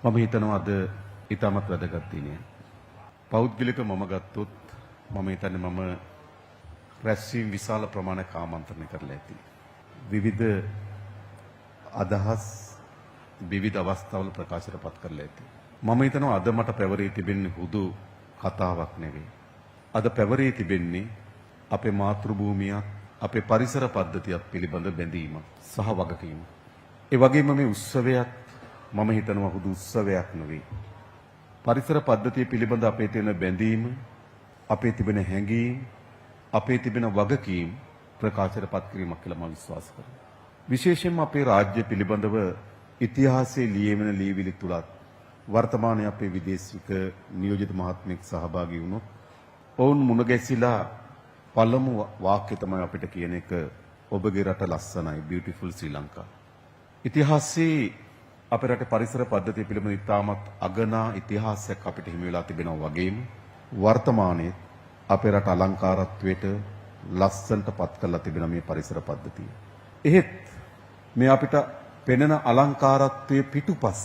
මම හිතනවා අද ඊටමත් වැදගත් දිනයක්. පෞද්ගලික මම ගත්තොත් මම හිතන්නේ මම රැස්වීම විශාල ප්‍රමාණයක් ආමන්ත්‍රණය කරලා ඇති. විවිධ අදහස් විවිධ අවස්ථාවල ප්‍රකාශයටපත් කරලා ඇති. මම හිතනවා අද මට පැවරී තිබෙන්නේ හුදු කතාවක් නෙවෙයි. අද පැවරී තිබෙන්නේ අපේ මාතෘ භූමියත් අපේ පරිසර පද්ධතියත් පිළිබඳ බැඳීම සහ වගකීම. ඒ වගේම මේ උත්සවයක් මම හිතනවා හුදු උත්සවයක් නෙවෙයි. පරිසර පද්ධතිය පිළිබඳ අපේ තියෙන බැඳීම, අපේ තිබෙන හැඟීම්, අපේ තිබෙන වගකීම් ප්‍රකාශයටපත් කිරීමක් කියලා මම විශ්වාස කරනවා. විශේෂයෙන්ම අපේ රාජ්‍ය පිළිබඳව ඉතිහාසයේ ලියවෙන ලියවිලි තුලත් වර්තමානයේ අපේ විදේශික නියෝජිත මහත්මයෙක් සහභාගී වුණොත් ඔවුන් මුණ ගැසිලා පළමු වාක්‍යය තමයි අපිට කියන එක ඔබගේ රට ලස්සනයි, beautiful ශ්‍රී ලංකා. ඉතිහාසයේ අපේ රටේ පරිසර පද්ධතිය පිළිබඳ ඉතාමත් අගනා ඉතිහාසයක් අපිට හිමි වෙලා තිබෙනවා වගේම වර්තමානයේ අපේ රට අලංකාරත්වයට ලස්සනට පත් කරලා තිබෙන මේ පරිසර පද්ධතිය. එහෙත් මේ අපිට පෙනෙන අලංකාරත්වයේ පිටුපස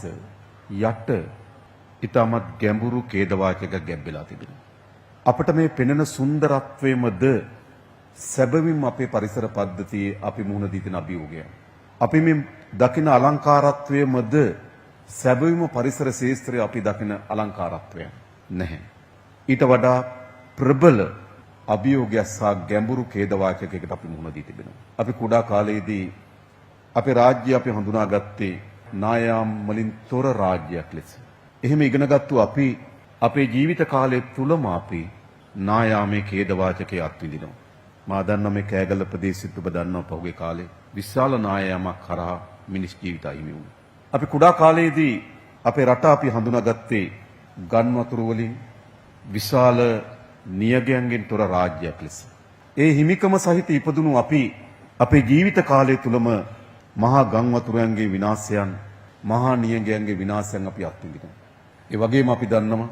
යට ඉතාමත් ගැඹුරු ඛේදවාචක ගැඹෙලා තිබෙනවා. අපිට මේ පෙනෙන සුන්දරත්වයේමද සැබවින්ම අපේ පරිසර පද්ධතියේ අපි මුහුණ දී තියෙන අභියෝගය. අපි මේ දකින අලංකාරත්වයේමද සැබවින්ම පරිසර ශාස්ත්‍රයේ අපි දකින අලංකාරත්වය නැහැ. ඊට වඩා ප්‍රබල අභියෝගයක් සහ ගැඹුරු ඛේදවාචකයකට අපි මුහුණ දී තිබෙනවා. අපි කුඩා කාලයේදී අපේ රාජ්‍යය අපි හඳුනාගත්තේ නායාම් වලින් තොර රාජ්‍යයක් ලෙස. එහෙම ඉගෙනගත්තු අපි අපේ ජීවිත කාලය තුලම අපි නායාමේ ඛේදවාචකයේ අත්විඳිනවා. මා දන්නා මේ කෑගල්ල ප්‍රදේශෙත් ඔබ දන්නවා පහුගිය කාලේ විශාල නායාමක් කරා මිනිස් ජීවිත අහිමි වුණා. අපි කුඩා කාලයේදී අපේ රට අපි හඳුනාගත්තේ ගන් වතුර වලින් විශාල නියගයන්ගෙන් තොර රාජ්‍යයක් ලෙස. ඒ හිමිකම සහිත ඉපදුණු අපි අපේ ජීවිත කාලය තුලම මහා ගම් වතුරයන්ගේ විනාශයන්, මහා නියගයන්ගේ විනාශයන් අපි අත්විඳිනවා. ඒ වගේම අපි දන්නවා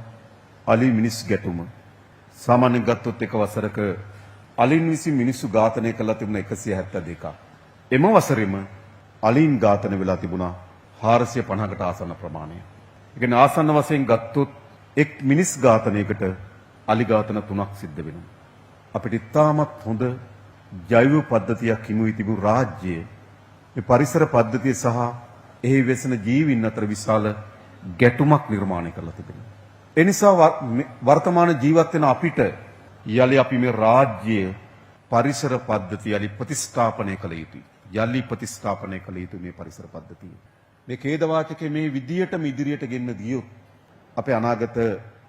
අලි මිනිස් ගැටුම. සාමාන්‍යයෙන් ගත්තොත් එක වසරක අලින් විසින් මිනිස්සු ඝාතනය කළා තිබුණා 172ක්. එම වසරෙම අලින් ඝාතන වෙලා තිබුණා 450කට ආසන්න ප්‍රමාණයක්. ඒ කියන්නේ ආසන්න වශයෙන් ගත්තොත් එක් මිනිස් ඝාතනයකට අලි ඝාතන 3ක් සිද්ධ වෙනවා. අපිට ඉතාමත් හොඳ ජෛව පද්ධතියක් හිමි වී තිබු රාජ්‍යයේ මේ පරිසර පද්ධතිය සහ එහි වෙසෙන ජීවීන් අතර විශාල ගැටුමක් නිර්මාණය කරලා තිබෙනවා. ඒ නිසා වර්තමාන ජීවත් වෙන අපිට යලි අපි මේ රාජ්‍ය පරිසර පද්ධතිය යලි ප්‍රතිස්ථාපනය කළ යුතුයි. යලි ප්‍රතිස්ථාපනය කළ යුතු මේ පරිසර පද්ධතිය. මේ ඛේදවාචකයේ මේ විදියටම ඉදිරියට ගෙන්න ගියොත් අපේ අනාගත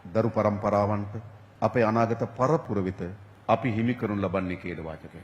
දරු පරම්පරාවන්ට අපේ අනාගත පරපුර වෙත අපි හිමි කරනු ලබන්නේ ඛේදවාචකය.